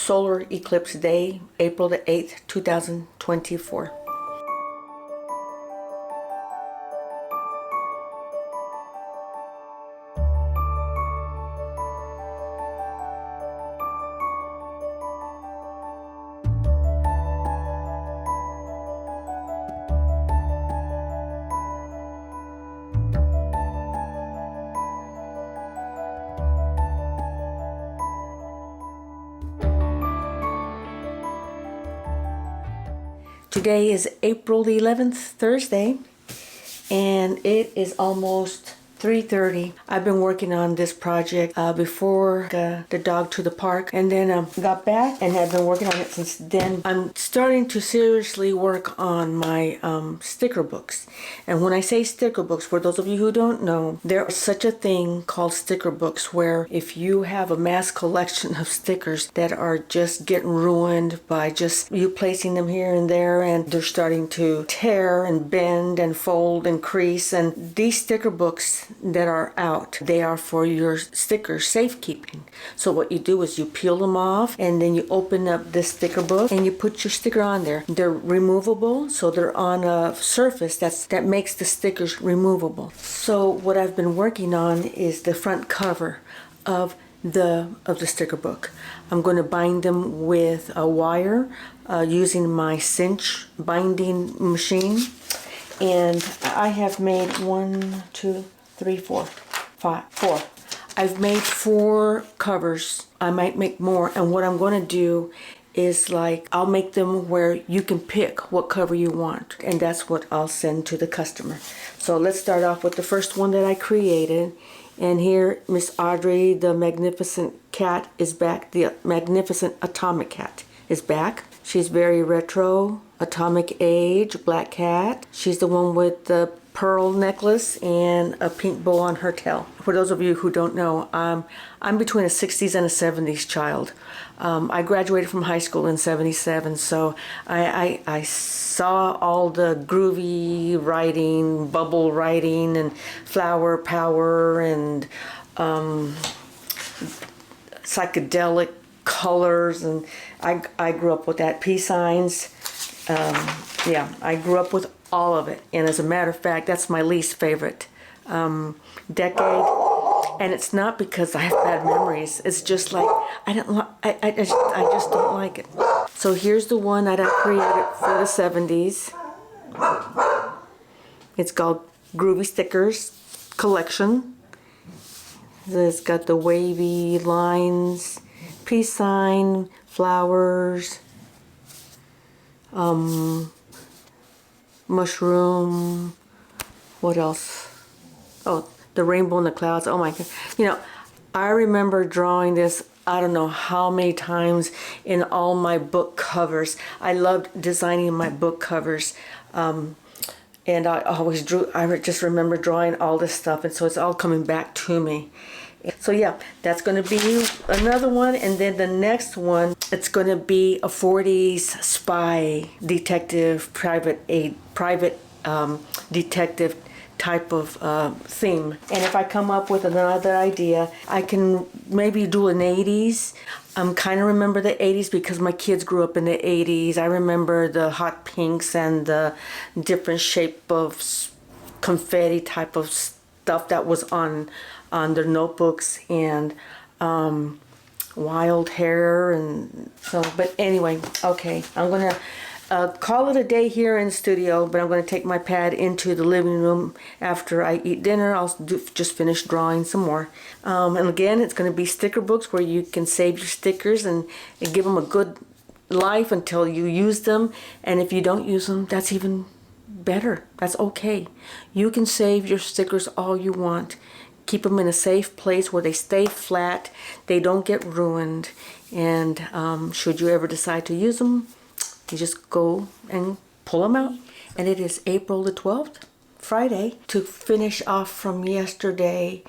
Solar Eclipse Day, April the 8th, 2024. Today is April the 11th, Thursday, and it is almost 3:30. I've been working on this project before the dog to the park, and then got back and have been working on it since then. I'm starting to seriously work on my sticker books. And when I say sticker books, for those of you who don't know, there is such a thing called sticker books, where if you have a mass collection of stickers that are just getting ruined by just you placing them here and there, and they're starting to tear and bend and fold and crease, and these sticker books that are out, they are for your sticker safekeeping. So what you do is you peel them off, and then you open up this sticker book and you put your sticker on there. They're removable, so they're on a surface that makes the stickers removable. So what I've been working on is the front cover of the sticker book. I'm going to bind them with a wire using my Cinch binding machine, and I have made 4. I've made 4 covers. I might make more, and what I'm going to do is, like, I'll make them where you can pick what cover you want, and that's what I'll send to the customer. So let's start off with the first one that I created. And here Miss Audrey the Magnificent Cat is back. The Magnificent Atomic Cat is back. She's very retro, atomic age, black cat. She's the one with the pearl necklace and a pink bow on her tail. For those of you who don't know, I'm between a 60s and a 70s child. I graduated from high school in 77, so I saw all the groovy writing, bubble writing, and flower power, and psychedelic colors, and I grew up with that. Peace signs. Yeah, I grew up with all of it, and as a matter of fact, that's my least favorite decade. And it's not because I have bad memories. It's just like I just don't like it. So here's the one that I created for the 70s. It's called Groovy Stickers Collection. It's got the wavy lines, peace sign, flowers, mushroom, what else? Oh, the rainbow in the clouds. Oh my God. You know, I remember drawing this I don't know how many times in all my book covers. I loved designing my book covers. And I always drew, I just remember drawing all this stuff, and so it's all coming back to me. So yeah, that's going to be another one, and then the next one, it's going to be a 40s spy detective, private detective type of theme. And if I come up with another idea, I can maybe do an 80s. Kind of remember the 80s because my kids grew up in the 80s. I remember the hot pinks and the different shape of confetti type of stuff that was on their notebooks, and wild hair, and so, but anyway, okay, I'm gonna call it a day here in the studio, but I'm gonna take my pad into the living room after I eat dinner. I'll just finish drawing some more, and again, it's gonna be sticker books where you can save your stickers and give them a good life until you use them, and if you don't use them, that's even better. That's okay. You can save your stickers all you want. Keep them in a safe place where they stay flat, they don't get ruined, and should you ever decide to use them, you just go and pull them out. And it is April the 12th, Friday. To finish off from yesterday,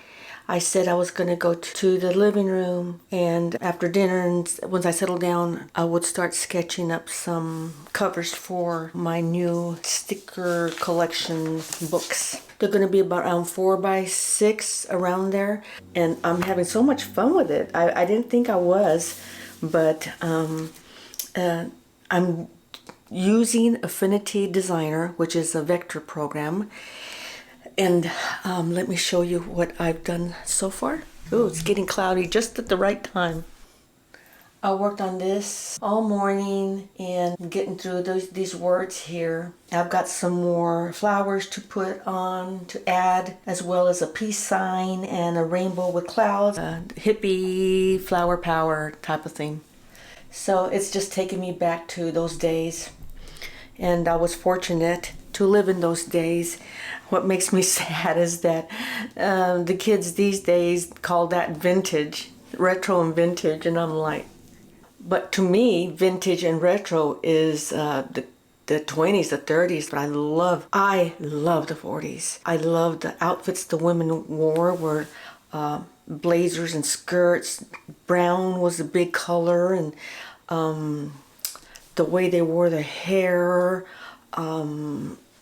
I said I was going to go to the living room, and after dinner, and once I settled down, I would start sketching up some covers for my new sticker collection books. They're going to be about around 4 by 6, around there, and I'm having so much fun with it. I didn't think I was, but I'm using Affinity Designer, which is a vector program. And let me show you what I've done so far. Oh, it's getting cloudy just at the right time. I worked on this all morning and getting through these words here. I've got some more flowers to put on, to add, as well as a peace sign and a rainbow with clouds, a hippie flower power type of thing. So it's just taking me back to those days. And I was fortunate to live in those days. What makes me sad is that the kids these days call that vintage, retro and vintage, and I'm like, but to me, vintage and retro is the 20s, the 30s, but I love the 40s. I love the outfits the women wore were blazers and skirts. Brown was a big color, and the way they wore their hair,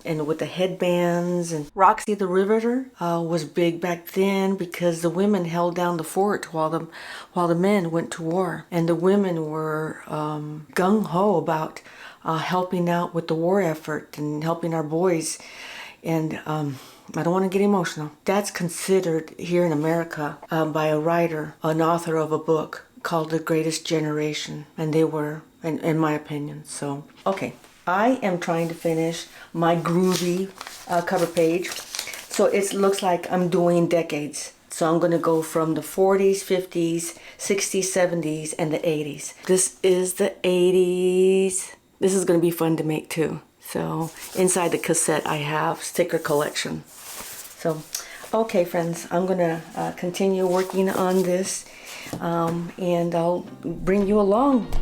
and with the headbands. And Roxy the Riveter was big back then because the women held down the fort while the men went to war, and the women were gung-ho about helping out with the war effort and helping our boys. And I don't want to get emotional. That's considered here in America by a writer, an author of a book called The Greatest Generation, and they were, in my opinion. So okay, I am trying to finish my groovy cover page. So it looks like I'm doing decades. So I'm going to go from the 40s, 50s, 60s, 70s, and the 80s. This is the 80s. This is going to be fun to make too. So inside the cassette I have sticker collection. So okay friends, I'm going to continue working on this and I'll bring you along.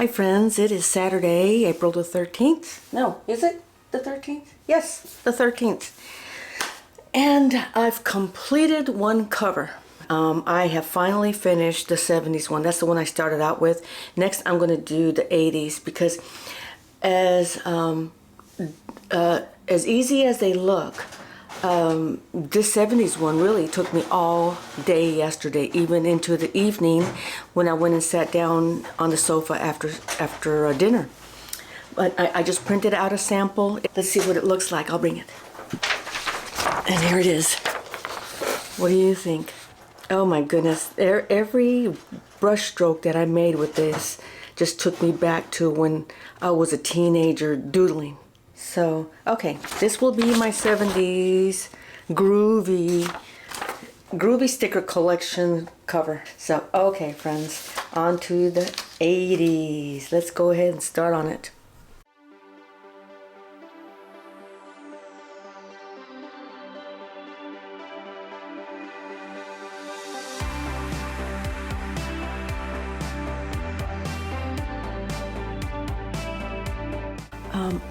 Hi friends, it is Saturday, April the 13th. No, is it the 13th? Yes, the 13th. And I've completed one cover. I have finally finished the 70s one. That's the one I started out with. Next I'm going to do the 80s because as easy as they look, this 70s one really took me all day yesterday, even into the evening when I went and sat down on the sofa after dinner. But I just printed out a sample. Let's see what it looks like. I'll bring it. And here it is. What do you think? Oh my goodness. Every brush stroke that I made with this just took me back to when I was a teenager doodling. So, okay, this will be my 70s groovy sticker collection cover. So, okay, friends, on to the 80s. Let's go ahead and start on it.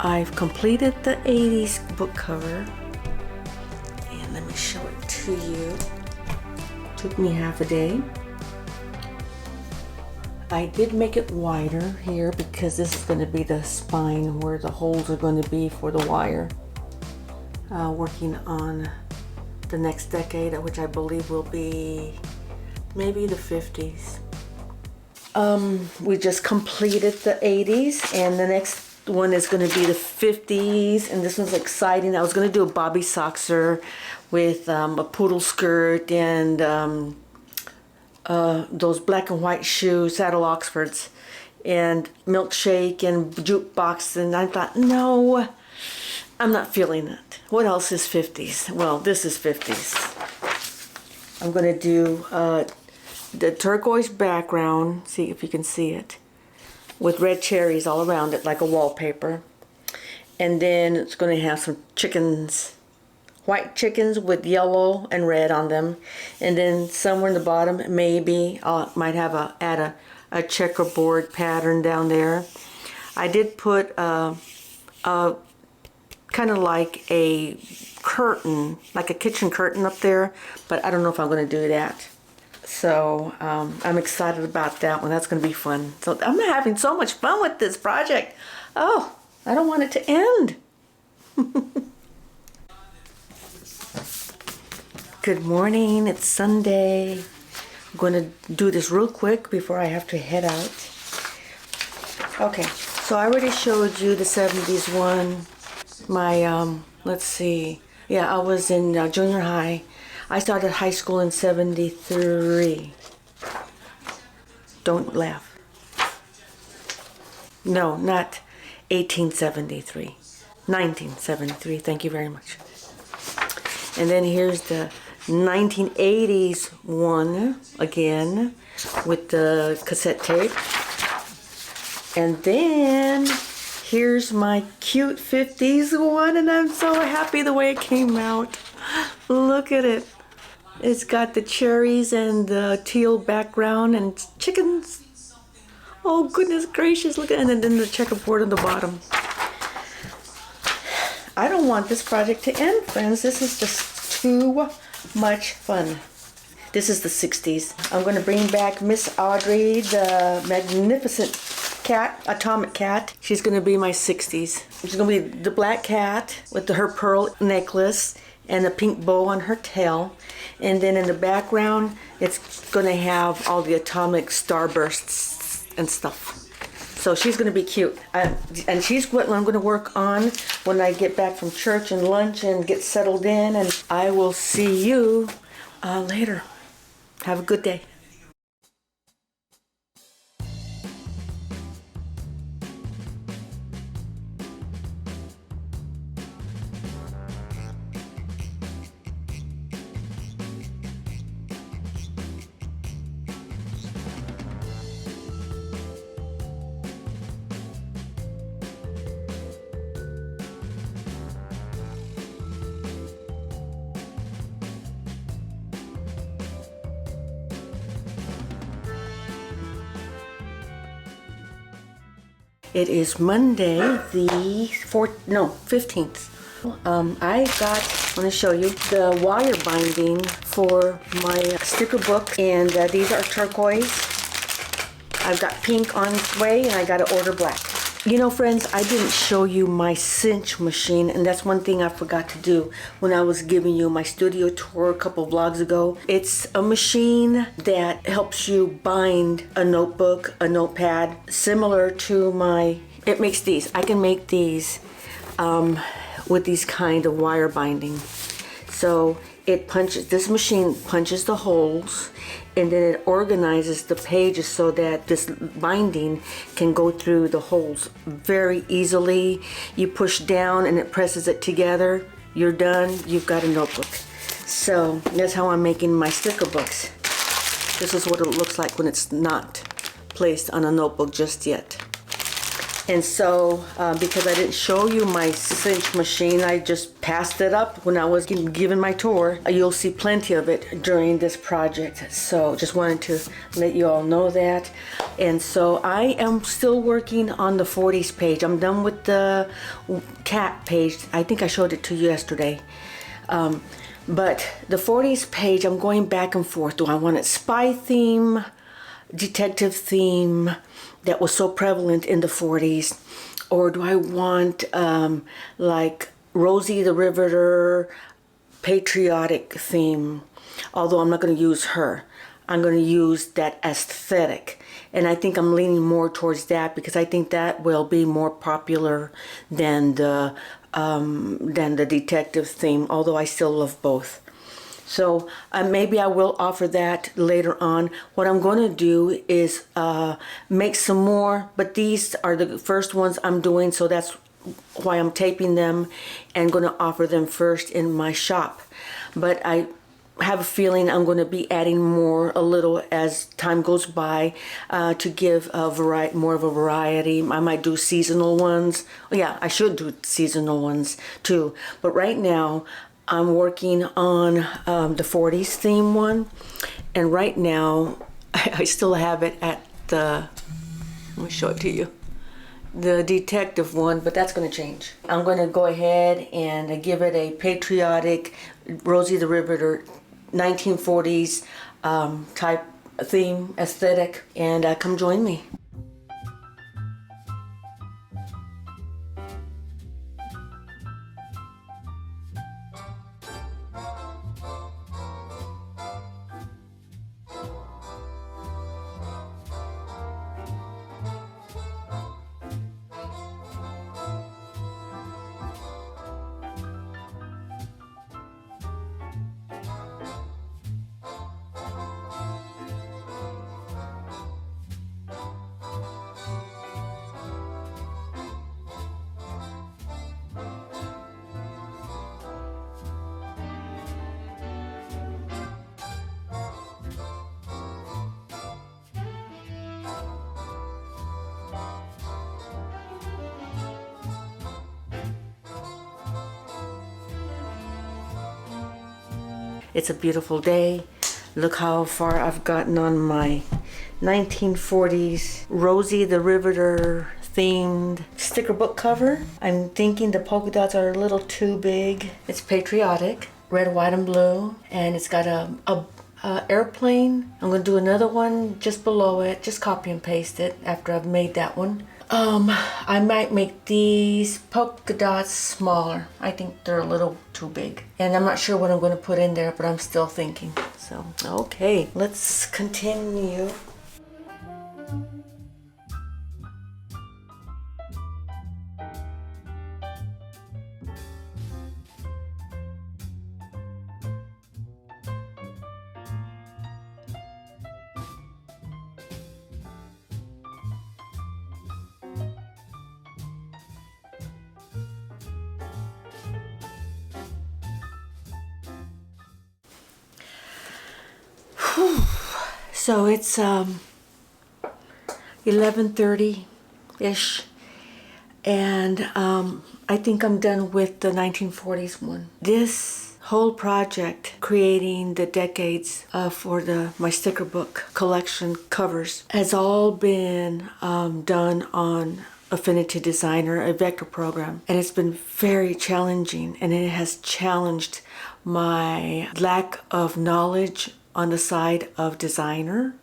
I've completed the 80s book cover, and let me show it to you. Took me half a day. I did make it wider here because this is going to be the spine where the holes are going to be for the wire. Working on the next decade, which I believe will be maybe the 50s. We just completed the 80s, and the next one is going to be the 50s, and this one's exciting. I was going to do a bobby soxer with a poodle skirt and those black and white shoes, saddle Oxfords, and milkshake and jukebox, and I thought, no, I'm not feeling it. What else is 50s? Well, this is 50s. I'm going to do the turquoise background, see if you can see it. with red cherries all around it like a wallpaper. And then it's going to have some chickens, white chickens with yellow and red on them. And then somewhere in the bottom, maybe I might have add a checkerboard pattern down there. I did put kind of like a curtain, like a kitchen curtain up there, but I don't know if I'm going to do that. So I'm excited about that one. That's going to be fun. So I'm having so much fun with this project. Oh, I don't want it to end. Good morning. It's Sunday. I'm going to do this real quick before I have to head out. Okay, so I already showed you the 70s one. My, let's see. Yeah, I was in junior high. I started high school in 73. Don't laugh. No, not 1873. 1973. Thank you very much. And then here's the 1980s one again with the cassette tape. And then here's my cute 50s one, and I'm so happy the way it came out. Look at it. It's got the cherries and the teal background and chickens. Oh, goodness gracious. Look at it. And then the checkerboard on the bottom. I don't want this project to end, friends. This is just too much fun. This is the 60s. I'm going to bring back Miss Audrey, the magnificent cat, atomic cat. She's going to be my 60s. She's going to be the black cat with her pearl necklace and a pink bow on her tail. And then in the background, it's going to have all the atomic starbursts and stuff. So she's going to be cute. And she's what I'm going to work on when I get back from church and lunch and get settled in. And I will see you later. Have a good day. It is Monday, the 15th. I want to show you the wire binding for my sticker book, and these are turquoise. I've got pink on its way, and I got to order black. You know, friends, I didn't show you my Cinch machine, and that's one thing I forgot to do when I was giving you my studio tour a couple vlogs ago. It's a machine that helps you bind a notebook, a notepad, similar to it makes these. I can make these with these kind of wire binding. So this machine punches the holes, and then it organizes the pages so that this binding can go through the holes very easily. You push down and it presses it together. You're done. You've got a notebook. So that's how I'm making my sticker books. This is what it looks like when it's not placed on a notebook just yet. And so, because I didn't show you my Cinch machine, I just passed it up when I was giving my tour. You'll see plenty of it during this project. So just wanted to let you all know that. And so I am still working on the 40s page. I'm done with the cat page. I think I showed it to you yesterday. But the 40s page, I'm going back and forth. Do I want it spy theme, detective theme, that was so prevalent in the 40s, or do I want like Rosie the Riveter patriotic theme? Although I'm not going to use her, I'm going to use that aesthetic, and I think I'm leaning more towards that because I think that will be more popular than the detective theme. Although I still love both. So maybe I will offer that later on. What I'm going to do is make some more, but these are the first ones I'm doing, so that's why I'm taping them and going to offer them first in my shop. But have a feeling I'm going to be adding a little as time goes by, to give a variety, more of a variety. I might do seasonal ones. Yeah, I should do seasonal ones too. But right now, I'm working on the 40s theme one, and right now I still have it at the. Let me show it to you. The detective one, but that's going to change. I'm going to go ahead and give it a patriotic Rosie the Riveter 1940s type theme aesthetic, and come join me. It's a beautiful day. Look how far I've gotten on my 1940s Rosie the Riveter themed sticker book cover. I'm thinking the polka dots are a little too big. It's patriotic, red, white, and blue, and it's got a airplane. I'm gonna do another one just below it, just copy and paste it after I've made that one. I might make these polka dots smaller. I think they're a little too big. And I'm not sure what I'm going to put in there, but I'm still thinking. So, okay, let's continue. So it's 11:30-ish, and I think I'm done with the 1940s one. This whole project, creating the decades for my sticker book collection covers, has all been done on Affinity Designer, a vector program, and it's been very challenging, and it has challenged my lack of knowledge on the side of designs.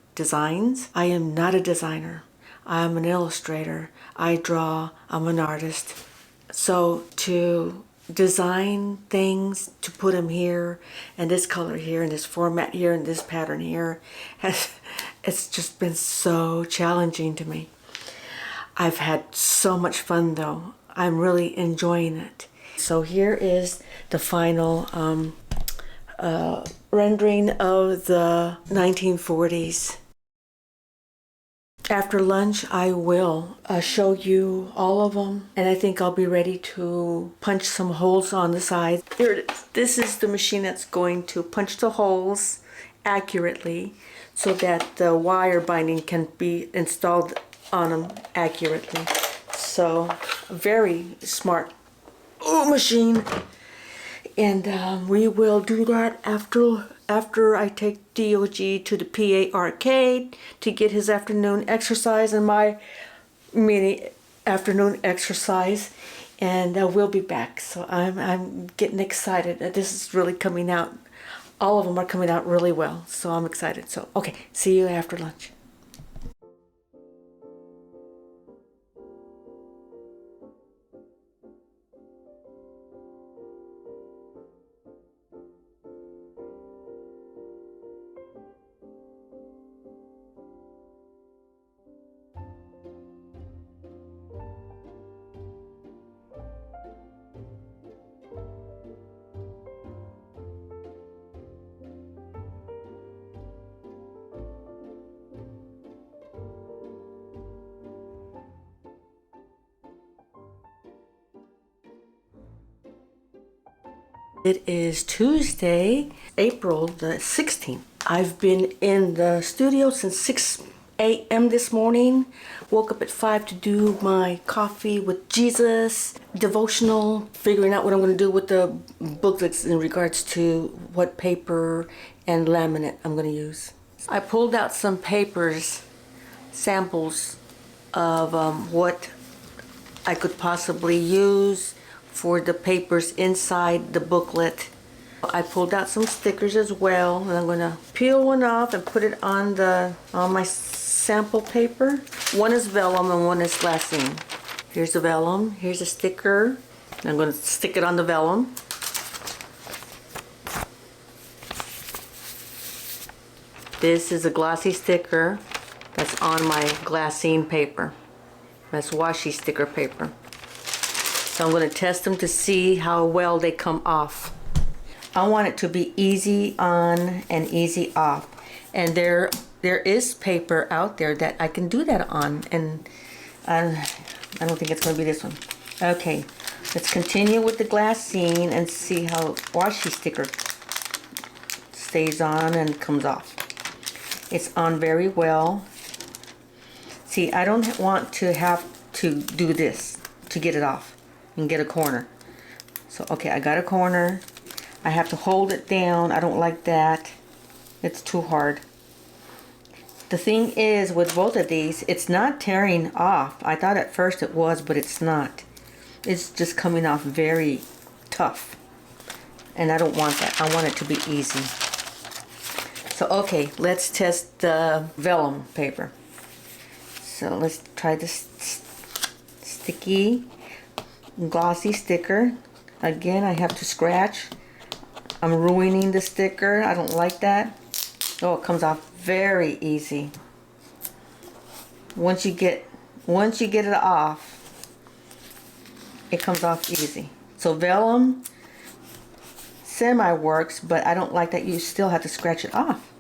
I am not a designer. I am an illustrator. I draw. I'm an artist. So to design things, to put them here, and this color here, and this format here, and this pattern here, it's just been so challenging to me. I've had so much fun though. I'm really enjoying it. So here is the final rendering of the 1940s. After lunch, I will show you all of them, and I think I'll be ready to punch some holes on the side. Here it is. This is the machine that's going to punch the holes accurately so that the wire binding can be installed on them accurately. So, very smart machine. And we will do that after I take DOG to the PA arcade to get his afternoon exercise and my mini afternoon exercise, and we'll be back. So I'm getting excited. This is really coming out. All of them are coming out really well, so I'm excited. So okay, see you after lunch. It is Tuesday, April the 16th. I've been in the studio since 6 a.m. this morning. Woke up at 5 to do my coffee with Jesus devotional, figuring out what I'm going to do with the booklets in regards to what paper and laminate I'm going to use. I pulled out some papers, samples of what I could possibly use for the papers inside the booklet. I pulled out some stickers as well, and I'm going to peel one off and put it on my sample paper. One is vellum and one is glassine. Here's the vellum, here's a sticker. I'm going to stick it on the vellum. This is a glossy sticker that's on my glassine paper. That's washi sticker paper. So I'm going to test them to see how well they come off. I want it to be easy on and easy off. And there is paper out there that I can do that on. And I don't think it's going to be this one. Okay, let's continue with the glassine and see how washi sticker stays on and comes off. It's on very well. See, I don't want to have to do this to get it off and get a corner. So, okay, I got a corner. I have to hold it down. I don't like that. It's too hard. The thing is, with both of these, it's not tearing off. I thought at first it was, but it's not. It's just coming off very tough. And I don't want that. I want it to be easy. So, okay, let's test the vellum paper. So let's try this sticky, glossy sticker. Again, I have to scratch. I'm ruining the sticker. I don't like that. Oh, it comes off very easy. Once you get it off, it comes off easy. So vellum semi works, but I don't like that you still have to scratch it off.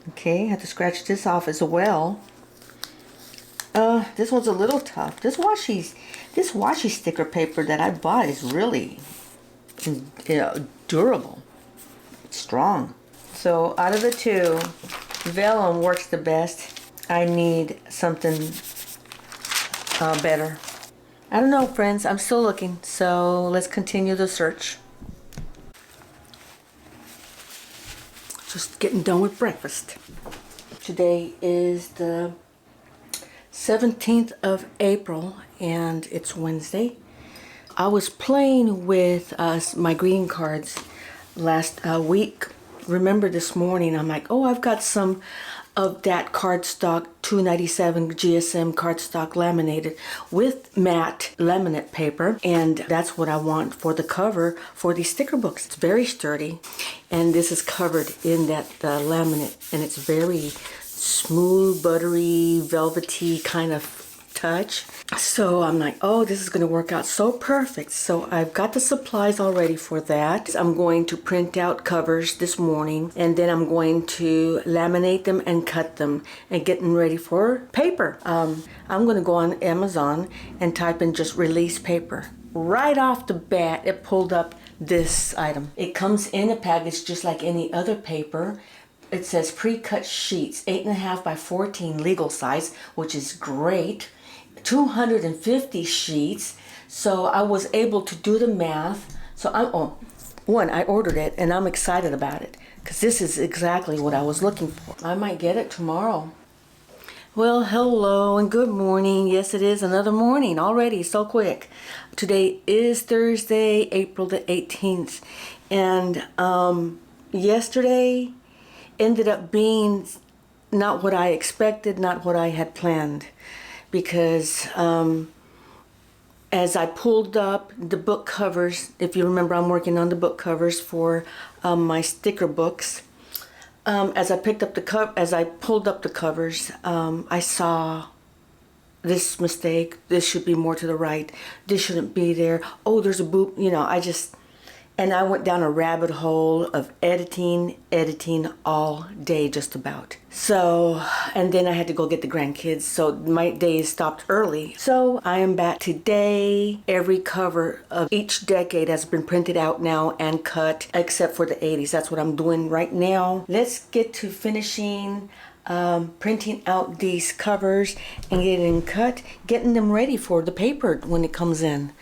Okay, I have to scratch this off as well. This one's a little tough. This washi sticker paper that I bought is really durable. It's strong. So out of the two, vellum works the best. I need something better. I don't know, friends. I'm still looking. So let's continue the search. Just getting done with breakfast. Today is the 17th of April and it's Wednesday. I was playing with my greeting cards last week. Remember this morning I'm like, oh, I've got some of that cardstock 297 GSM cardstock laminated with matte laminate paper, and that's what I want for the cover for these sticker books. It's very sturdy, and this is covered in that laminate, and it's very smooth, buttery, velvety kind of touch. So I'm like, oh, this is going to work out so perfect. So I've got the supplies already for that. I'm going to print out covers this morning, and then I'm going to laminate them and cut them and get them ready for paper. I'm going to go on Amazon and type in just release paper. Right off the bat, it pulled up this item. It comes in a package just like any other paper. It says pre-cut sheets, 8.5 by 14 legal size, which is great. 250 sheets. So I was able to do the math. So I ordered it and I'm excited about it because this is exactly what I was looking for. I might get it tomorrow. Well, hello and good morning. Yes, it is another morning already, so quick. Today is Thursday, April the 18th. And yesterday ended up being not what I expected, not what I had planned. Because as I pulled up the book covers, if you remember, I'm working on the book covers for my sticker books. As I pulled up the covers, I saw this mistake. This should be more to the right. This shouldn't be there. Oh, there's a boop. You know, And I went down a rabbit hole of editing all day just about. So, and then I had to go get the grandkids, so my days stopped early. So I am back today. Every cover of each decade has been printed out now and cut, except for the 80s. That's what I'm doing right now. Let's get to finishing printing out these covers and getting cut, getting them ready for the paper when it comes in.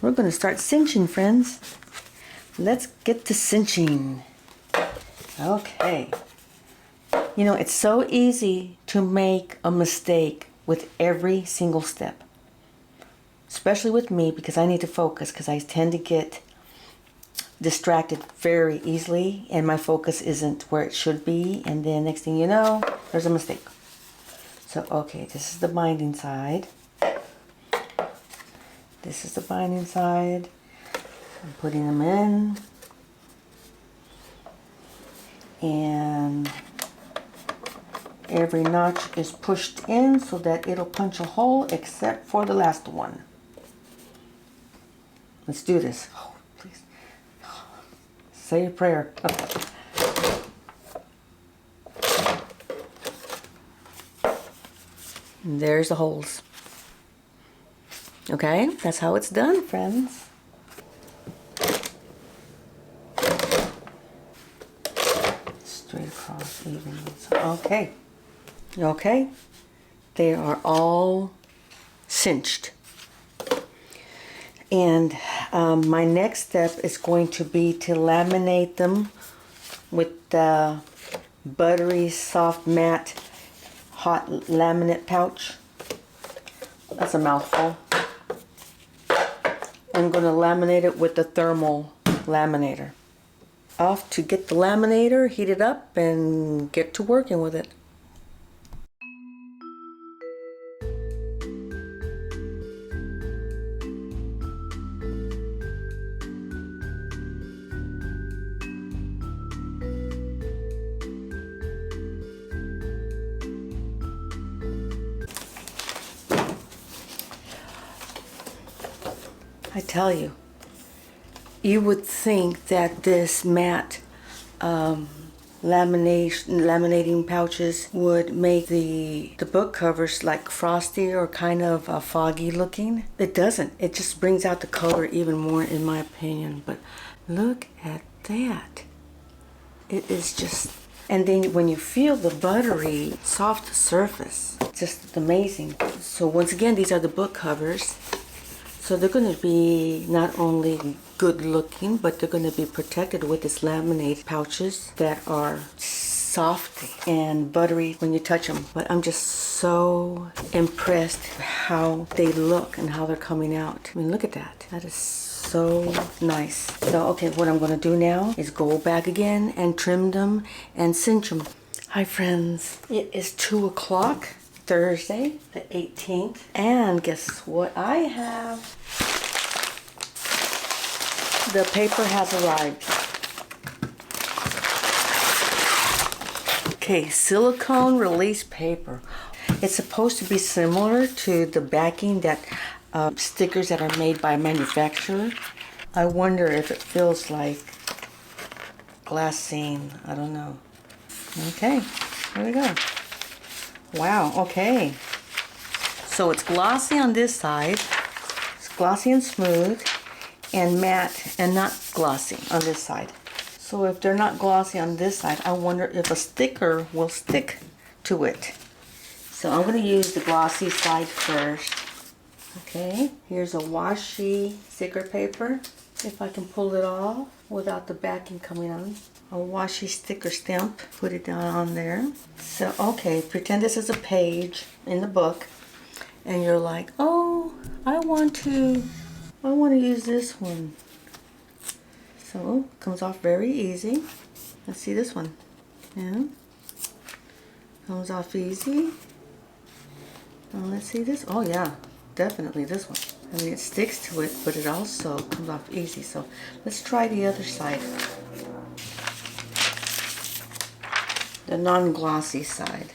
We're going to start cinching, friends. Let's get to cinching. Okay. You know, it's so easy to make a mistake with every single step. Especially with me, because I need to focus, because I tend to get distracted very easily and my focus isn't where it should be, and then next thing you know, there's a mistake. So, okay, this is the binding side. This is the binding side. I'm putting them in. And every notch is pushed in so that it'll punch a hole except for the last one. Let's do this. Oh, please. Say a prayer. And there's the holes. Okay, that's how it's done, friends. Straight across, even. Okay. Okay. They are all cinched. And my next step is going to be to laminate them with the buttery, soft, matte, hot laminate pouch. That's a mouthful. I'm going to laminate it with the thermal laminator. Off to get the laminator, heat it up, and get to working with it. I tell you, you would think that this matte laminating pouches would make the book covers like frosty or kind of foggy looking. It doesn't. It just brings out the color even more, in my opinion. But look at that. It is just, and then when you feel the buttery soft surface, it's just amazing. So once again, these are the book covers. So they're going to be not only good looking, but they're going to be protected with this laminate pouches that are soft and buttery when you touch them. But I'm just so impressed how they look and how they're coming out. I mean, look at that. That is so nice. So, okay, what I'm going to do now is go back again and trim them and cinch them. Hi, friends. It is 2 o'clock. Thursday, the 18th, and guess what I have? The paper has arrived. Okay, silicone release paper. It's supposed to be similar to the backing that stickers that are made by a manufacturer. I wonder if it feels like glassine. I don't know. Okay, here we go. Wow, okay. So it's glossy on this side. It's glossy and smooth, and matte and not glossy on this side. So if they're not glossy on this side, I wonder if a sticker will stick to it. So I'm going to use the glossy side first. Okay, here's a washi sticker paper. If I can pull it off without the backing coming on. A washi sticker stamp, put it down on there. So, okay, pretend this is a page in the book, and you're like, oh, I want to use this one. So, comes off very easy. Let's see this one. Yeah. Comes off easy. Let's see this. Oh yeah, definitely this one. I mean, it sticks to it, but it also comes off easy. So let's try the other side. The non-glossy side.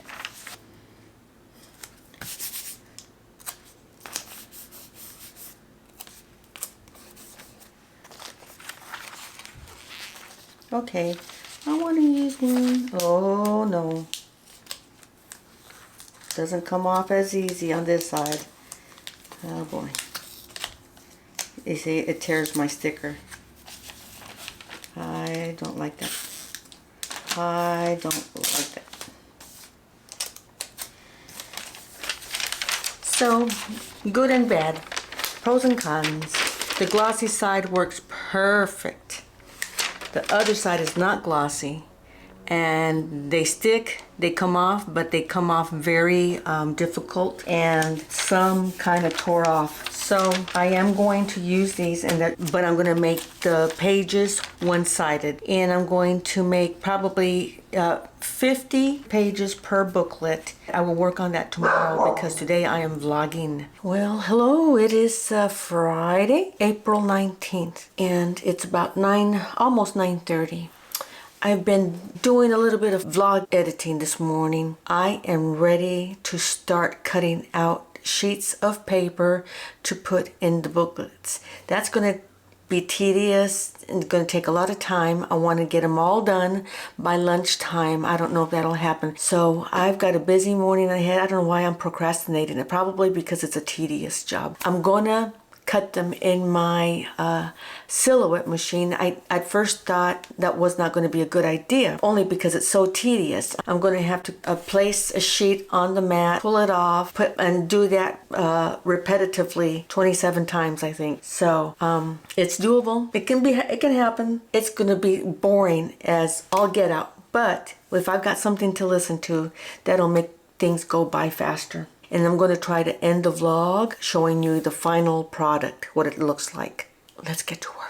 Okay, I want to use one. Oh no. Doesn't come off as easy on this side. Oh boy. You see, it tears my sticker. I don't like that. I don't like that. So, good and bad. Pros and cons. The glossy side works perfect. The other side is not glossy. And they stick, they come off, but they come off very difficult, and some kind of tore off. So I am going to use these, but I'm going to make the pages one-sided, and I'm going to make probably 50 pages per booklet. I will work on that tomorrow because today I am vlogging. Well, hello, it is Friday, April 19th, and it's about almost 9:30. I've been doing a little bit of vlog editing this morning. I am ready to start cutting out sheets of paper to put in the booklets. That's going to be tedious and going to take a lot of time. I want to get them all done by lunchtime. I don't know if that'll happen. So I've got a busy morning ahead. I don't know why I'm procrastinating it. Probably because it's a tedious job. I'm going to cut them in my silhouette machine. I at first thought that was not going to be a good idea, only because it's so tedious. I'm going to have to place a sheet on the mat, pull it off, and do that repetitively 27 times, I think. So it's doable. It can happen. It's going to be boring as all get out, but if I've got something to listen to, that'll make things go by faster. And I'm going to try to end the vlog showing you the final product, what it looks like. Let's get to work.